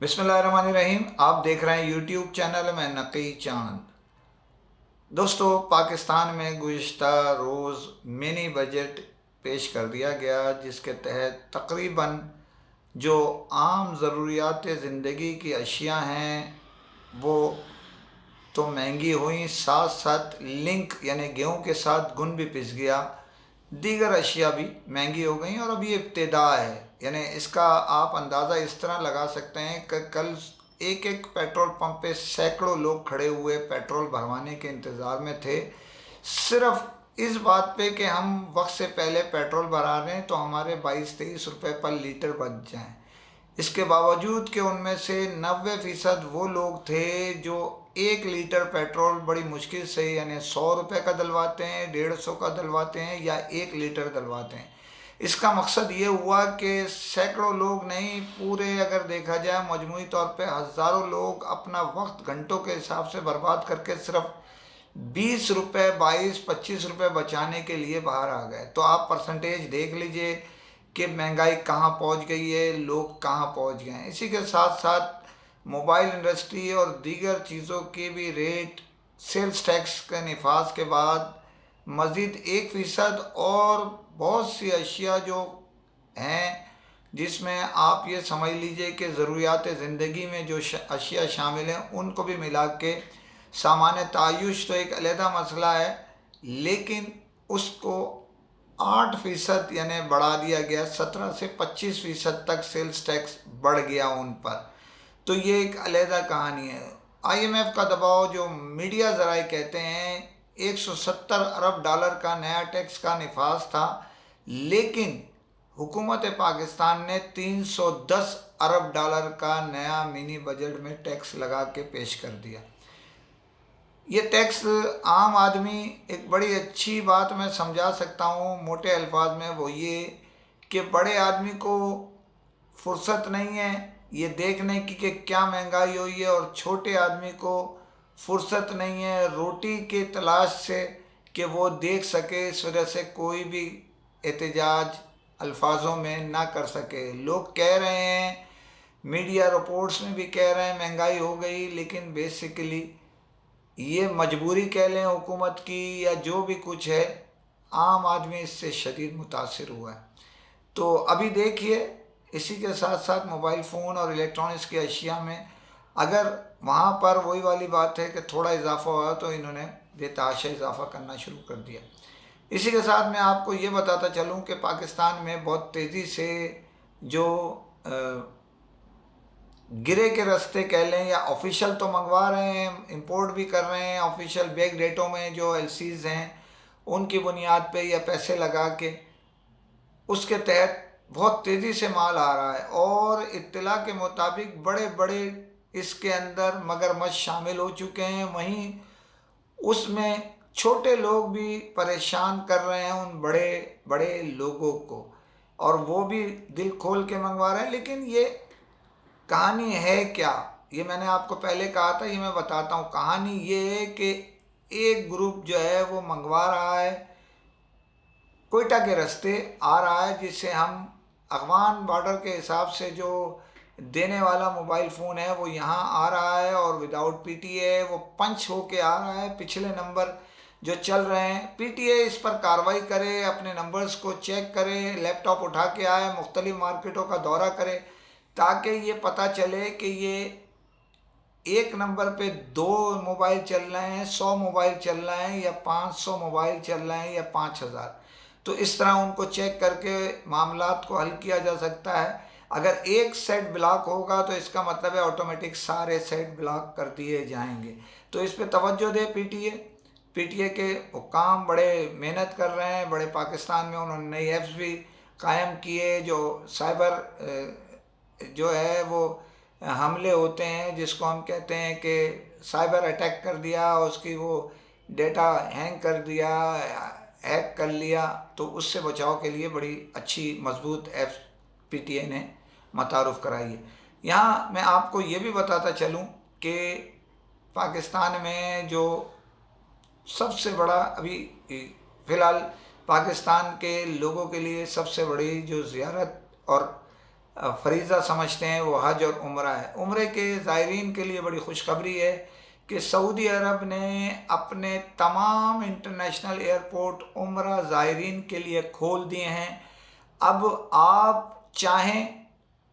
बिस्मिल्लाहिर्रहमानिर्रहीम। आप देख रहे हैं यूट्यूब चैनल में नकी चांद। दोस्तों, पाकिस्तान में गुज़िश्ता रोज़ मिनी बजट पेश कर दिया गया, जिसके तहत तकरीबन जो आम ज़रूरियात ज़िंदगी की अशिया हैं वो तो महंगी हुई, साथ साथ लिंक यानी गेहूं के साथ गुन भी पिस गया, दीगर अशिया भी महंगी हो गई। और अभी इब्तिदा है, यानी इसका आप अंदाज़ा इस तरह लगा सकते हैं कि कल एक एक पेट्रोल पंप पे सैकड़ों लोग खड़े हुए पेट्रोल भरवाने के इंतज़ार में थे, सिर्फ इस बात पे कि हम वक्त से पहले पेट्रोल भरा रहे हैं तो हमारे 22-23 रुपये पर लीटर बच जाएं। इसके बावजूद कि उनमें से 90% वो लोग थे जो 1 लीटर पेट्रोल बड़ी मुश्किल से यानी 100 रुपये का डलवाते हैं, 150 का डलवाते हैं या 1 लीटर डलवाते हैं। इसका मकसद ये हुआ कि सैकड़ों लोग नहीं, पूरे अगर देखा जाए मजमूई तौर पे हज़ारों लोग अपना वक्त घंटों के हिसाब से बर्बाद करके सिर्फ 20 रुपये, 22-25 रुपये बचाने के लिए बाहर आ गए। तो आप परसेंटेज देख लीजिए कि महंगाई कहाँ पहुँच गई है, लोग कहाँ पहुँच गए हैं। इसी के साथ साथ मोबाइल इंडस्ट्री और दीगर चीज़ों के भी रेट सेल्स टैक्स के नफाज के बाद मज़ीद 1% और बहुत सी अशिया जो हैं, जिसमें आप ये समझ लीजिए कि ज़रूरियात ज़िंदगी में जो अशिया शामिल हैं उनको भी मिला के सामान तायुश तो एक अलहदा मसला है, लेकिन उसको 8% यानी बढ़ा दिया गया, 17 से 25% तक सेल्स टैक्स बढ़ गया उन पर। तो ये एक अलहदा कहानी है। IMF का दबाव, जो मीडिया ज़राए कहते हैं, 170 अरब डॉलर का नया टैक्स का नफाज था, लेकिन हुकूमत पाकिस्तान ने 310 अरब डॉलर का नया मिनी बजट में टैक्स लगा के पेश कर दिया। ये टैक्स आम आदमी, एक बड़ी अच्छी बात मैं समझा सकता हूँ मोटे अल्फाज में, वो ये कि बड़े आदमी को फुर्सत नहीं है ये देखने की कि क्या महंगाई हुई है, और छोटे आदमी को फुर्सत नहीं है रोटी के तलाश से कि वो देख सके, इस वजह से कोई भी एहतजाज अल्फाजों में ना कर सके। लोग कह रहे हैं, मीडिया रिपोर्ट्स में भी कह रहे हैं महंगाई हो गई, लेकिन बेसिकली ये मजबूरी कह लें हुकूमत की या जो भी कुछ है, आम आदमी इससे शदीद मुतासिर हुआ है। तो अभी देखिए, इसी के साथ साथ मोबाइल फ़ोन और इलेक्ट्रॉनिक्स की अशिया में अगर वहाँ पर वही वाली बात है कि थोड़ा इजाफा हुआ, तो इन्होंने बेतहाशा इजाफा करना शुरू कर दिया। इसी के साथ मैं आपको ये बताता चलूँ कि पाकिस्तान में बहुत तेज़ी से जो गिरे के रास्ते कह लें या ऑफिशियल तो मंगवा रहे हैं, इंपोर्ट भी कर रहे हैं, ऑफिशियल बैक डेटों में जो LCs हैं उनकी बुनियाद पे या पैसे लगा के उसके तहत बहुत तेज़ी से माल आ रहा है। और इत्तला के मुताबिक बड़े बड़े इसके अंदर मगरमच्छ शामिल हो चुके हैं। वहीं उसमें छोटे लोग भी परेशान कर रहे हैं उन बड़े बड़े लोगों को, और वो भी दिल खोल के मंगवा रहे हैं। लेकिन ये कहानी है क्या, ये मैंने आपको पहले कहा था, ये मैं बताता हूँ। कहानी ये है कि एक ग्रुप जो है वो मंगवा रहा है, कोयटा के रास्ते आ रहा है, जिससे हम अफगान बॉर्डर के हिसाब से जो देने वाला मोबाइल फ़ोन है वो यहाँ आ रहा है, और विदाउट PTA वो पंच होके आ रहा है। पिछले नंबर जो चल रहे हैं, PTA इस पर कार्रवाई करे, अपने नंबर्स को चेक करे, लैपटॉप उठा के आए, मुख्तलिफ मार्केटों का दौरा करे, ताकि ये पता चले कि ये एक नंबर पे 2 मोबाइल चल रहे हैं, 100 मोबाइल चल रहे हैं, या 500 मोबाइल चल रहे हैं, या 5000। तो इस तरह उनको चेक करके मामलात को हल किया जा सकता है। अगर एक सेट ब्लॉक होगा तो इसका मतलब है ऑटोमेटिक सारे सेट ब्लॉक कर दिए जाएंगे। तो इस पे तवज्जो दे PTA के हुक्काम बड़े मेहनत कर रहे हैं। बड़े पाकिस्तान में उन्होंने नई ऐप्स भी कायम किए, जो साइबर जो है वो हमले होते हैं, जिसको हम कहते हैं कि साइबर अटैक कर दिया, उसकी वो डेटा हैंग कर दिया, हैक कर लिया, तो उससे बचाव के लिए बड़ी अच्छी मजबूत ऐप्स PTA ने मतारुफ़ कराई है। यहाँ मैं आपको ये भी बताता चलूँ कि पाकिस्तान में जो सबसे बड़ा अभी फ़िलहाल पाकिस्तान के लोगों के लिए सबसे बड़ी जो ज़ियारत और فریضہ سمجھتے ہیں وہ حج اور عمرہ ہے۔ عمرے کے زائرین کے لیے بڑی خوشخبری ہے کہ سعودی عرب نے اپنے تمام انٹرنیشنل ایئرپورٹ عمرہ زائرین کے لیے کھول دیے ہیں۔ اب آپ چاہیں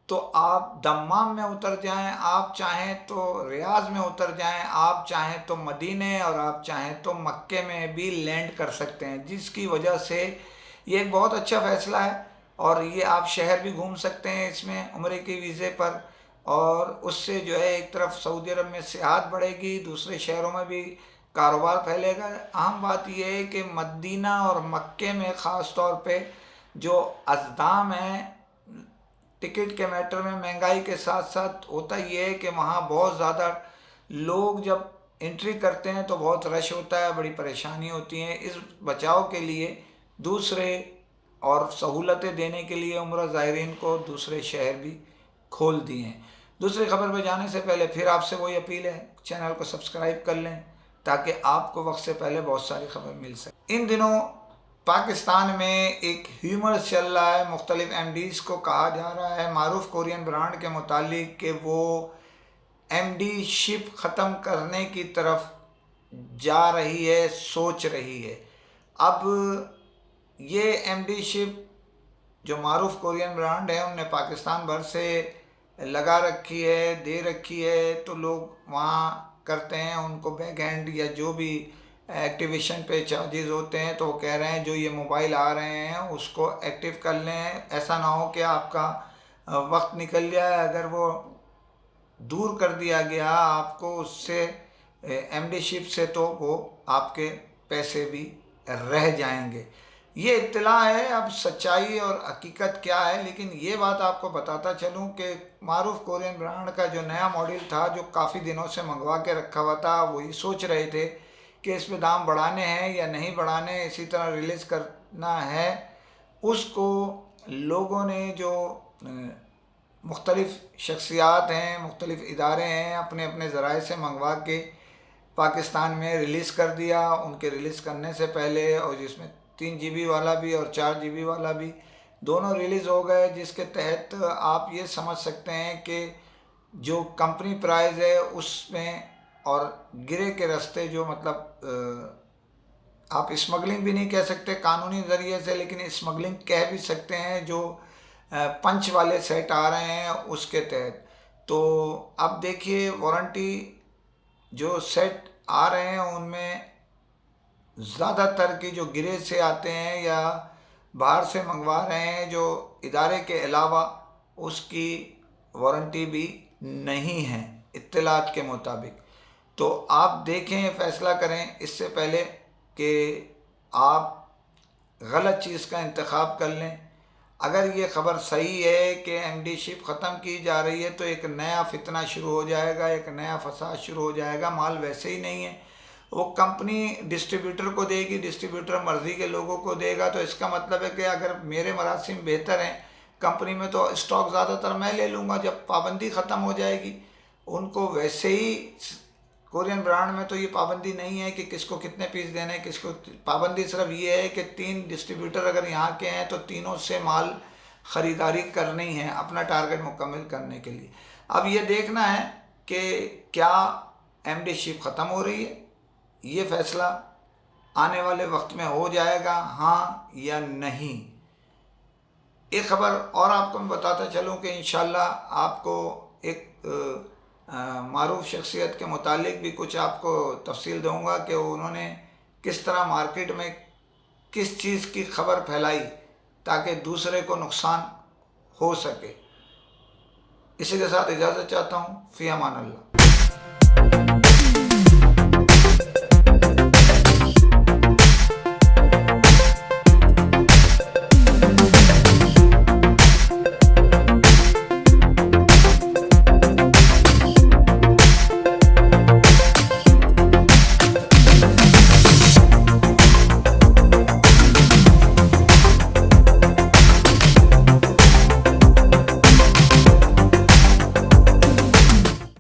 تو آپ دمام میں اتر جائیں، آپ چاہیں تو ریاض میں اتر جائیں، آپ چاہیں تو مدینے اور آپ چاہیں تو مکے میں بھی لینڈ کر سکتے ہیں، جس کی وجہ سے یہ ایک بہت اچھا فیصلہ ہے۔ اور یہ آپ شہر بھی گھوم سکتے ہیں اس میں عمرے کے ویزے پر، اور اس سے جو ہے ایک طرف سعودی عرب میں سیاحت بڑھے گی، دوسرے شہروں میں بھی کاروبار پھیلے گا۔ اہم بات یہ ہے کہ مدینہ اور مکے میں خاص طور پہ جو ازدحام ہیں ٹکٹ کے میٹر میں، مہنگائی کے ساتھ ساتھ ہوتا یہ ہے کہ وہاں بہت زیادہ لوگ جب انٹری کرتے ہیں تو بہت رش ہوتا ہے، بڑی پریشانی ہوتی ہیں۔ اس بچاؤ کے لیے دوسرے اور سہولتیں دینے کے لیے عمرہ زائرین کو دوسرے شہر بھی کھول دیے ہیں۔ دوسری خبر پہ جانے سے پہلے پھر آپ سے وہی اپیل ہے، چینل کو سبسکرائب کر لیں تاکہ آپ کو وقت سے پہلے بہت ساری خبر مل سکے۔ ان دنوں پاکستان میں ایک ہیومر چل رہا ہے، مختلف ایم ڈیز کو کہا جا رہا ہے معروف کورین برانڈ کے متعلق کہ وہ ایم ڈی شپ ختم کرنے کی طرف جا رہی ہے، سوچ رہی ہے۔ اب یہ ایم ڈی شپ جو معروف کورین برانڈ ہے انہوں نے پاکستان بھر سے لگا رکھی ہے، دے رکھی ہے، تو لوگ وہاں کرتے ہیں، ان کو بیک ہینڈ یا جو بھی ایکٹیویشن پہ چارجز ہوتے ہیں تو وہ کہہ رہے ہیں جو یہ موبائل آ رہے ہیں اس کو ایکٹیو کر لیں، ایسا نہ ہو کہ آپ کا وقت نکل جائے۔ اگر وہ دور کر دیا گیا آپ کو اس سے ایم ڈی شپ سے تو وہ آپ کے پیسے بھی رہ جائیں گے۔ یہ اطلاع ہے، اب سچائی اور حقیقت کیا ہے، لیکن یہ بات آپ کو بتاتا چلوں کہ معروف کورین برانڈ کا جو نیا ماڈل تھا جو کافی دنوں سے منگوا کے رکھا ہوا تھا، وہ یہ سوچ رہے تھے کہ اس پہ دام بڑھانے ہیں یا نہیں بڑھانے، اسی طرح ریلیز کرنا ہے، اس کو لوگوں نے جو مختلف شخصیات ہیں، مختلف ادارے ہیں، اپنے اپنے ذرائع سے منگوا کے پاکستان میں ریلیز کر دیا۔ ان کے ریلیز کرنے سے پہلے، اور جس میں 3 جی بی والا بھی اور 4 جی بی والا بھی دونوں ریلیز ہو گئے، جس کے تحت آپ یہ سمجھ سکتے ہیں کہ جو کمپنی پرائز ہے اس میں اور گرے کے رستے جو مطلب آپ اسمگلنگ بھی نہیں کہہ سکتے قانونی ذریعے سے، لیکن اسمگلنگ کہہ بھی سکتے ہیں، جو پنچ والے سیٹ آ رہے ہیں اس کے تحت۔ تو اب دیکھیے وارنٹی جو سیٹ آ رہے ہیں ان میں زیادہ تر کی جو گرے سے آتے ہیں یا باہر سے منگوا رہے ہیں جو ادارے کے علاوہ، اس کی وارنٹی بھی نہیں ہے اطلاعات کے مطابق۔ تو آپ دیکھیں، فیصلہ کریں اس سے پہلے کہ آپ غلط چیز کا انتخاب کر لیں۔ اگر یہ خبر صحیح ہے کہ ایم ڈی شپ ختم کی جا رہی ہے تو ایک نیا فتنہ شروع ہو جائے گا، ایک نیا فساد شروع ہو جائے گا۔ مال ویسے ہی نہیں ہے، وہ کمپنی ڈسٹریبیوٹر کو دے گی، ڈسٹریبیوٹر مرضی کے لوگوں کو دے گا، تو اس کا مطلب ہے کہ اگر میرے مراسم بہتر ہیں کمپنی میں تو اسٹاک زیادہ تر میں لے لوں گا جب پابندی ختم ہو جائے گی۔ ان کو ویسے ہی کورین برانڈ میں تو یہ پابندی نہیں ہے کہ کس کو کتنے پیس دینے، کس کو پابندی صرف یہ ہے کہ 3 ڈسٹریبیوٹر اگر یہاں کے ہیں تو تینوں سے مال خریداری کرنی ہے اپنا ٹارگٹ مکمل کرنے کے لیے۔ اب یہ دیکھنا ہے کہ کیا ایم ڈی شپ ختم ہو رہی ہے، یہ فیصلہ آنے والے وقت میں ہو جائے گا، ہاں یا نہیں۔ ایک خبر اور آپ کو میں بتاتا چلوں کہ انشاءاللہ آپ کو ایک معروف شخصیت کے متعلق بھی کچھ آپ کو تفصیل دوں گا کہ انہوں نے کس طرح مارکیٹ میں کس چیز کی خبر پھیلائی تاکہ دوسرے کو نقصان ہو سکے۔ اسی کے ساتھ اجازت چاہتا ہوں، فی امان اللہ۔